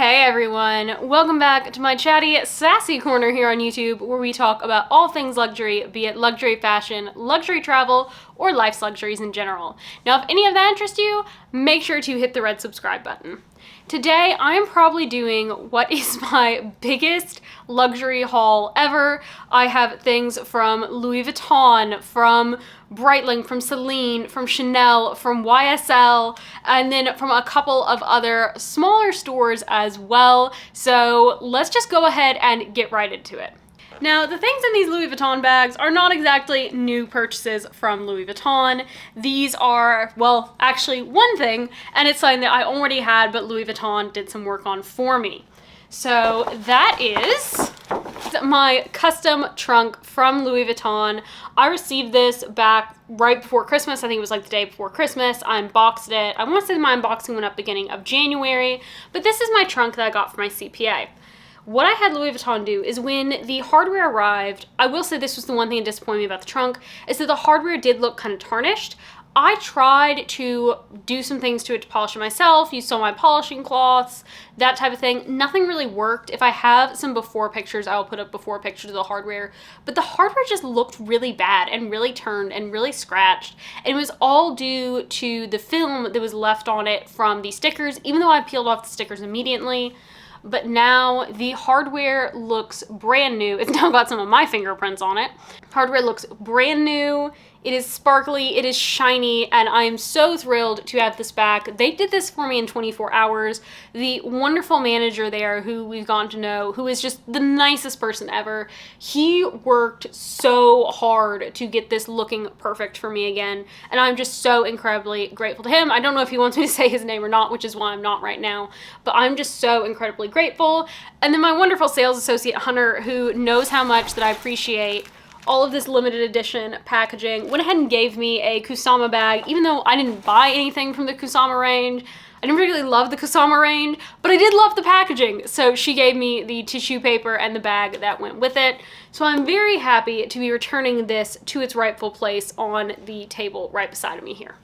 Hey everyone, welcome back to my chatty, sassy corner here on YouTube where we talk about all things luxury, be it luxury fashion, luxury travel, or life's luxuries in general. Now if any of that interests you, make sure to hit the red subscribe button. Today, I'm probably doing what is my biggest luxury haul ever. I have things from Louis Vuitton, from Breitling, from Celine, from Chanel, from YSL, and then from a couple of other smaller stores as well. So let's just go ahead and get right into it. Now, the things in these Louis Vuitton bags are not exactly new purchases from Louis Vuitton. These are, well, actually one thing, and it's something that I already had, but Louis Vuitton did some work on for me. So that is my custom trunk from Louis Vuitton. I received this back right before Christmas. I think it was like the day before Christmas. I unboxed it. I want to say my unboxing went up beginning of January, but this is my trunk that I got for my CPA. What I had Louis Vuitton do is when the hardware arrived, I will say this was the one thing that disappointed me about the trunk, is that the hardware did look kind of tarnished. I tried to do some things to it to polish it myself, used some of my polishing cloths, that type of thing. Nothing really worked. If I have some before pictures, I will put up before pictures of the hardware. But the hardware just looked really bad and really turned and really scratched. And it was all due to the film that was left on it from the stickers, even though I peeled off the stickers immediately. But now the hardware looks brand new. It's now got some of my fingerprints on it. Hardware looks brand new. It is sparkly, it is shiny, and I am so thrilled to have this back. They did this for me in 24 hours. The wonderful manager there who we've gotten to know, who is just the nicest person ever, he worked so hard to get this looking perfect for me again, and I'm just so incredibly grateful to him. I don't know if he wants me to say his name or not, which is why I'm not right now, but I'm just so incredibly grateful. And then my wonderful sales associate, Hunter, who knows how much that I appreciate all of this limited edition packaging, went ahead and gave me a Kusama bag, even though I didn't buy anything from the Kusama range. I didn't really love the Kusama range, but I did love the packaging. So she gave me the tissue paper and the bag that went with it. So I'm very happy to be returning this to its rightful place on the table right beside of me here.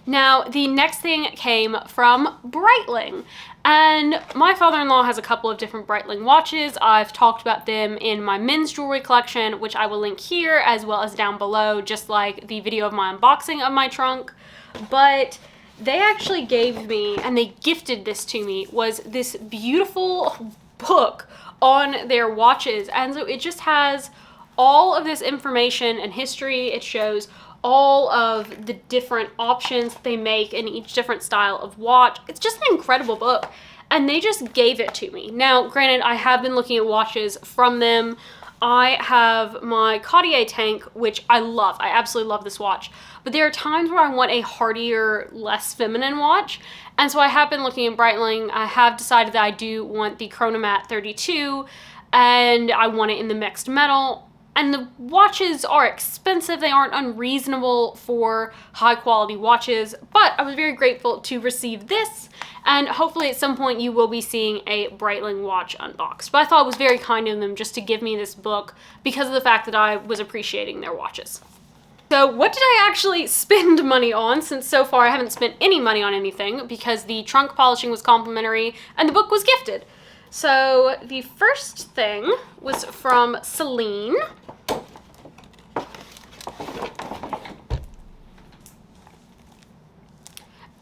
Now, the next thing came from Breitling, and my father-in-law has a couple of different Breitling watches. I've talked about them in my men's jewelry collection, which I will link here as well as down below, just like the video of my unboxing of my trunk. But they actually gave me, and they gifted this to me, was this beautiful book on their watches. And so it just has all of this information and history. It shows all of the different options they make in each different style of watch. It's just an incredible book, and they just gave it to me. Now, granted, I have been looking at watches from them. I have my Cartier tank, which I love. I absolutely love this watch. But there are times where I want a hardier, less feminine watch. And so I have been looking at Breitling. I have decided that I do want the Chronomat 32, and I want it in the mixed metal. And the watches are expensive. They aren't unreasonable for high quality watches, but I was very grateful to receive this, and hopefully at some point you will be seeing a Breitling watch unboxed. But I thought it was very kind of them just to give me this book because of the fact that I was appreciating their watches. So what did I actually spend money on, since so far I haven't spent any money on anything because the trunk polishing was complimentary and the book was gifted. So the first thing was from Celine.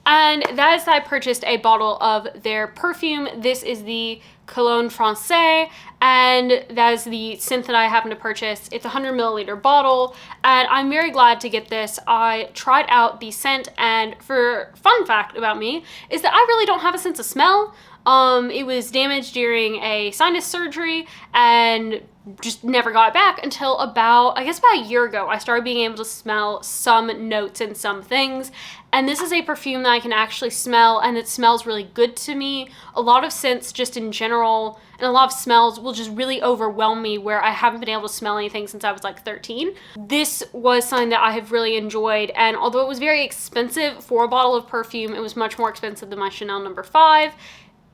And that is, I purchased a bottle of their perfume. This is the Cologne Francais, and that is the scent that I happened to purchase. It's a 100 milliliter bottle, and I'm very glad to get this. I tried out the scent, and for fun fact about me is that I really don't have a sense of smell. It was damaged during a sinus surgery and just never got it back until about a year ago. I started being able to smell some notes and some things. And this is a perfume that I can actually smell, and it smells really good to me. A lot of scents just in general and a lot of smells will just really overwhelm me where I haven't been able to smell anything since I was like 13. This was something that I have really enjoyed, and although it was very expensive for a bottle of perfume, it was much more expensive than my Chanel No. 5.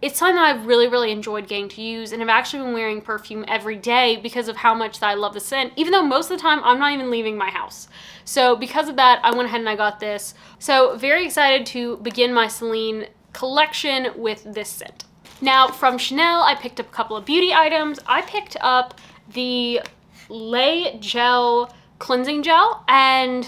It's something that I've really, really enjoyed getting to use, and I've actually been wearing perfume every day because of how much that I love the scent, even though most of the time I'm not even leaving my house. So because of that, I went ahead and I got this. So very excited to begin my Celine collection with this scent. Now from Chanel, I picked up a couple of beauty items. I picked up the Lay Gel Cleansing Gel, and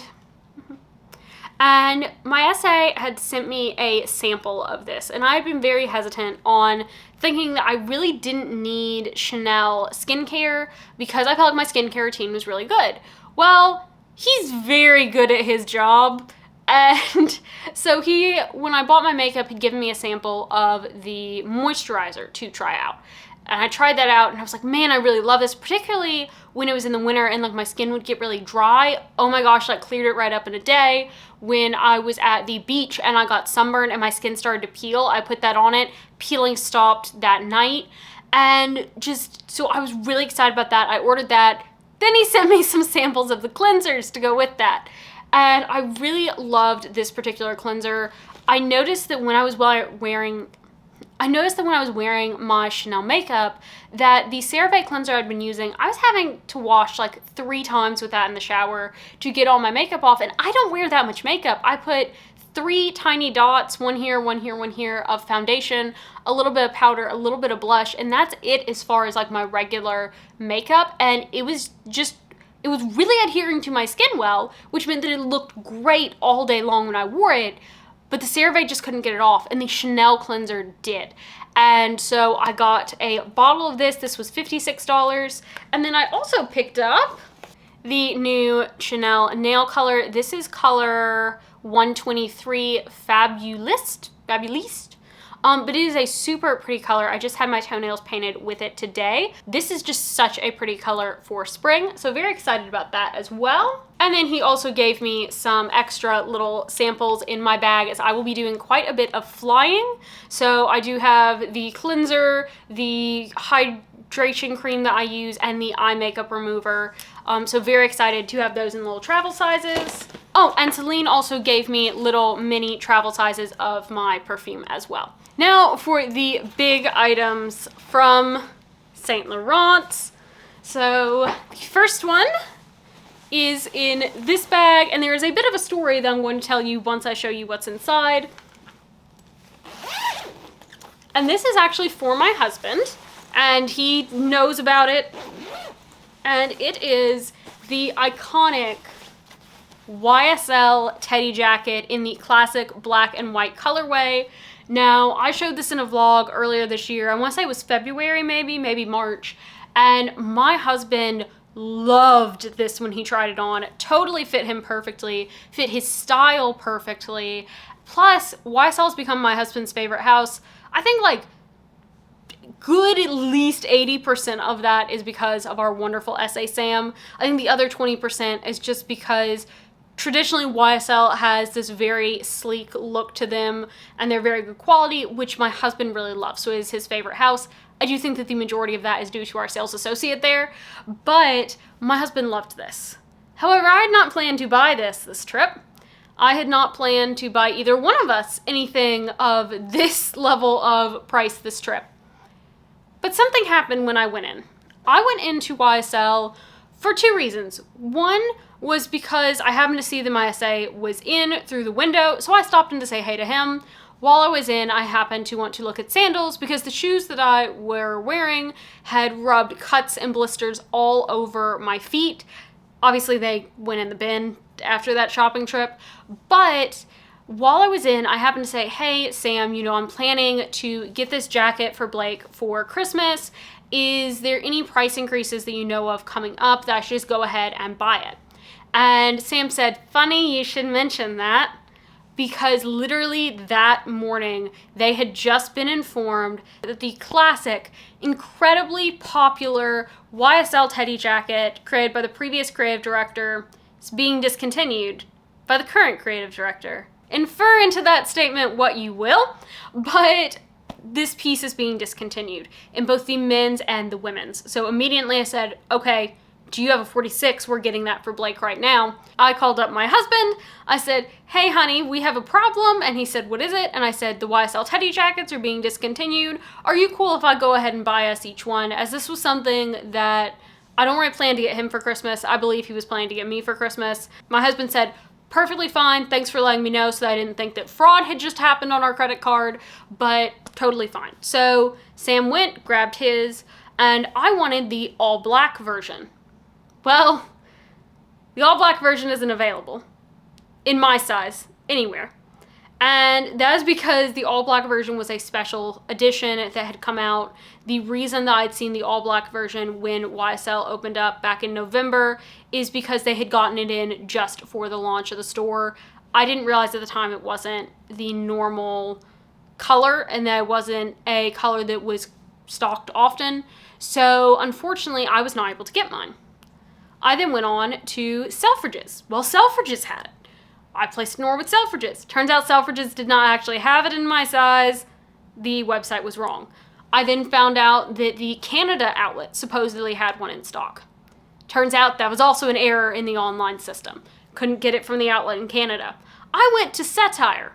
my SA had sent me a sample of this, and I've been very hesitant on thinking that I really didn't need Chanel skincare because I felt like my skincare routine was really good. Well, he's very good at his job. And so when I bought my makeup, he'd given me a sample of the moisturizer to try out. And I tried that out and I was like, man, I really love this, particularly when it was in the winter and like my skin would get really dry. Oh my gosh, like cleared it right up in a day. When I was at the beach and I got sunburned and my skin started to peel, I put that on it. Peeling stopped that night. And so I was really excited about that. I ordered that. Then he sent me some samples of the cleansers to go with that. And I really loved this particular cleanser. I noticed that when I was wearing my Chanel makeup, that the CeraVe cleanser I'd been using, I was having to wash like 3 times with that in the shower to get all my makeup off. And I don't wear that much makeup. I put 3 tiny dots, one here, one here, one here, of foundation, a little bit of powder, a little bit of blush, and that's it as far as like my regular makeup. And it was really adhering to my skin well, which meant that it looked great all day long when I wore it. But the CeraVe just couldn't get it off, and the Chanel cleanser did. And so I got a bottle of this. This was $56. And then I also picked up the new Chanel nail color. This is color 123 Fabuliste. But it is a super pretty color. I just had my toenails painted with it today. This is just such a pretty color for spring, so very excited about that as well. And then he also gave me some extra little samples in my bag as I will be doing quite a bit of flying. So I do have the cleanser, the hydration cream that I use, and the eye makeup remover. So very excited to have those in little travel sizes. Oh, and Celine also gave me little mini travel sizes of my perfume as well. Now for the big items from Saint Laurent. So the first one is in this bag, and there is a bit of a story that I'm going to tell you once I show you what's inside. And this is actually for my husband, and he knows about it. And it is the iconic YSL teddy jacket in the classic black and white colorway. Now, I showed this in a vlog earlier this year. I want to say it was February, maybe March. And my husband loved this when he tried it on. It totally fit him perfectly, fit his style perfectly. Plus, YSL's become my husband's favorite house. I think like good at least 80% of that is because of our wonderful SA Sam. I think the other 20% is just because traditionally YSL has this very sleek look to them and they're very good quality, which my husband really loves, so it is his favorite house. I do think that the majority of that is due to our sales associate there, but my husband loved this. However, I had not planned to buy this trip. I had not planned to buy either one of us anything of this level of price this trip. But something happened when I went in. I went into YSL for 2 reasons. One was because I happened to see that my SA was in through the window, so I stopped in to say hey to him. While I was in, I happened to want to look at sandals because the shoes that I were wearing had rubbed cuts and blisters all over my feet. Obviously, they went in the bin after that shopping trip, but while I was in, I happened to say, hey, Sam, I'm planning to get this jacket for Blake for Christmas. Is there any price increases that you know of coming up that I should just go ahead and buy it? And Sam said, funny you should mention that, because literally that morning they had just been informed that the classic, incredibly popular YSL teddy jacket created by the previous creative director is being discontinued by the current creative director. Infer into that statement what you will, but this piece is being discontinued in both the men's and the women's. So immediately I said, okay, do you have a 46? We're getting that for Blake right now. I called up my husband. I said, hey honey, we have a problem. And he said, what is it? And I said, the YSL teddy jackets are being discontinued. Are you cool if I go ahead and buy us each one? As this was something that I don't really plan to get him for Christmas. I believe he was planning to get me for Christmas. My husband said, Perfectly fine. Thanks for letting me know so that I didn't think that fraud had just happened on our credit card, but totally fine. So Sam went, grabbed his, and I wanted the all black version. Well, the all black version isn't available in my size anywhere. And that is because the all black version was a special edition that had come out. The reason that I'd seen the all black version when YSL opened up back in November is because they had gotten it in just for the launch of the store. I didn't realize at the time it wasn't the normal color and that it wasn't a color that was stocked often. So unfortunately, I was not able to get mine. I then went on to Selfridges. Well, Selfridges had it. I placed an order with Selfridges. Turns out Selfridges did not actually have it in my size. The website was wrong. I then found out that the Canada outlet supposedly had one in stock. Turns out that was also an error in the online system. Couldn't get it from the outlet in Canada. I went to Satire.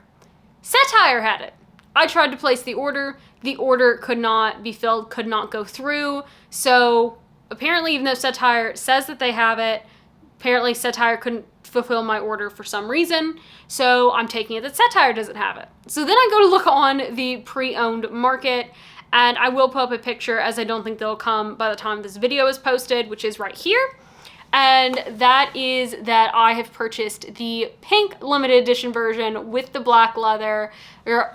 Satire had it. I tried to place the order. The order could not be filled, could not go through. So apparently, even though Satire says that they have it, apparently Satire couldn't fulfill my order for some reason, so I'm taking it that Satire doesn't have it. So then I go to look on the pre-owned market, and I will put up a picture as I don't think they'll come by the time this video is posted, which is right here. And that is that I have purchased the pink limited edition version with the black leather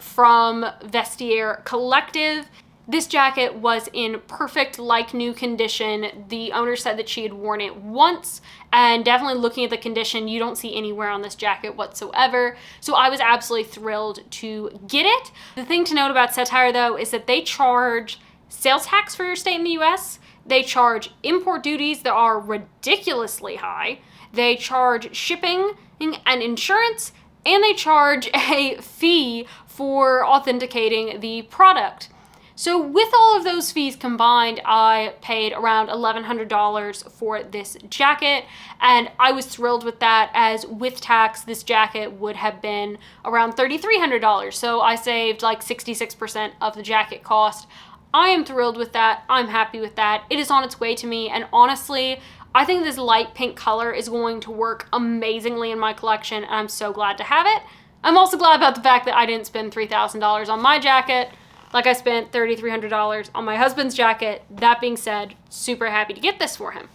from Vestiaire Collective. This jacket was in perfect, like new condition. The owner said that she had worn it once, and definitely looking at the condition, you don't see any wear on this jacket whatsoever. So I was absolutely thrilled to get it. The thing to note about Satire though is that they charge sales tax for your stay in the US. They charge import duties that are ridiculously high. They charge shipping and insurance, and they charge a fee for authenticating the product. So with all of those fees combined, I paid around $1,100 for this jacket, and I was thrilled with that, as with tax, this jacket would have been around $3,300. So I saved like 66% of the jacket cost. I am thrilled with that. I'm happy with that. It is on its way to me, and honestly, I think this light pink color is going to work amazingly in my collection, and I'm so glad to have it. I'm also glad about the fact that I didn't spend $3,000 on my jacket. Like I spent $3,300 on my husband's jacket. That being said, super happy to get this for him.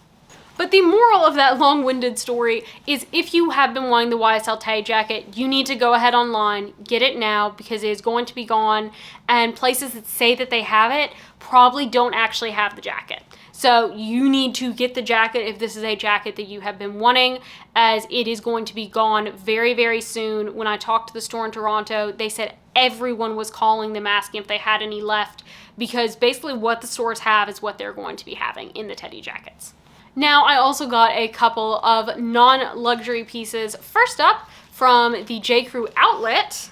But the moral of that long-winded story is if you have been wanting the YSL Tay jacket, you need to go ahead online, get it now, because it is going to be gone, and places that say that they have it probably don't actually have the jacket. So you need to get the jacket if this is a jacket that you have been wanting, as it is going to be gone very, very soon. When I talked to the store in Toronto, they said everyone was calling them asking if they had any left, because basically what the stores have is what they're going to be having in the teddy jackets. Now, I also got a couple of non-luxury pieces. First up, from the J. Crew outlet,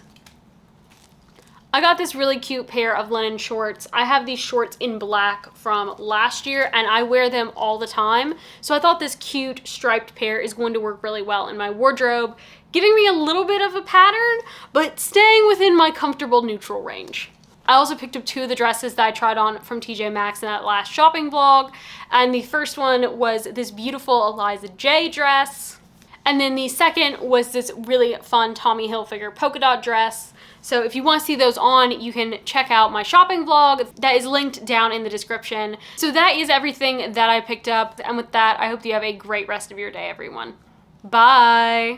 I got this really cute pair of linen shorts. I have these shorts in black from last year, and I wear them all the time. So I thought this cute striped pair is going to work really well in my wardrobe, giving me a little bit of a pattern, but staying within my comfortable neutral range. I also picked up two of the dresses that I tried on from TJ Maxx in that last shopping vlog. And the first one was this beautiful Eliza J dress. And then the second was this really fun Tommy Hilfiger polka dot dress. So if you want to see those on, you can check out my shopping vlog that is linked down in the description. So that is everything that I picked up. And with that, I hope you have a great rest of your day, everyone. Bye.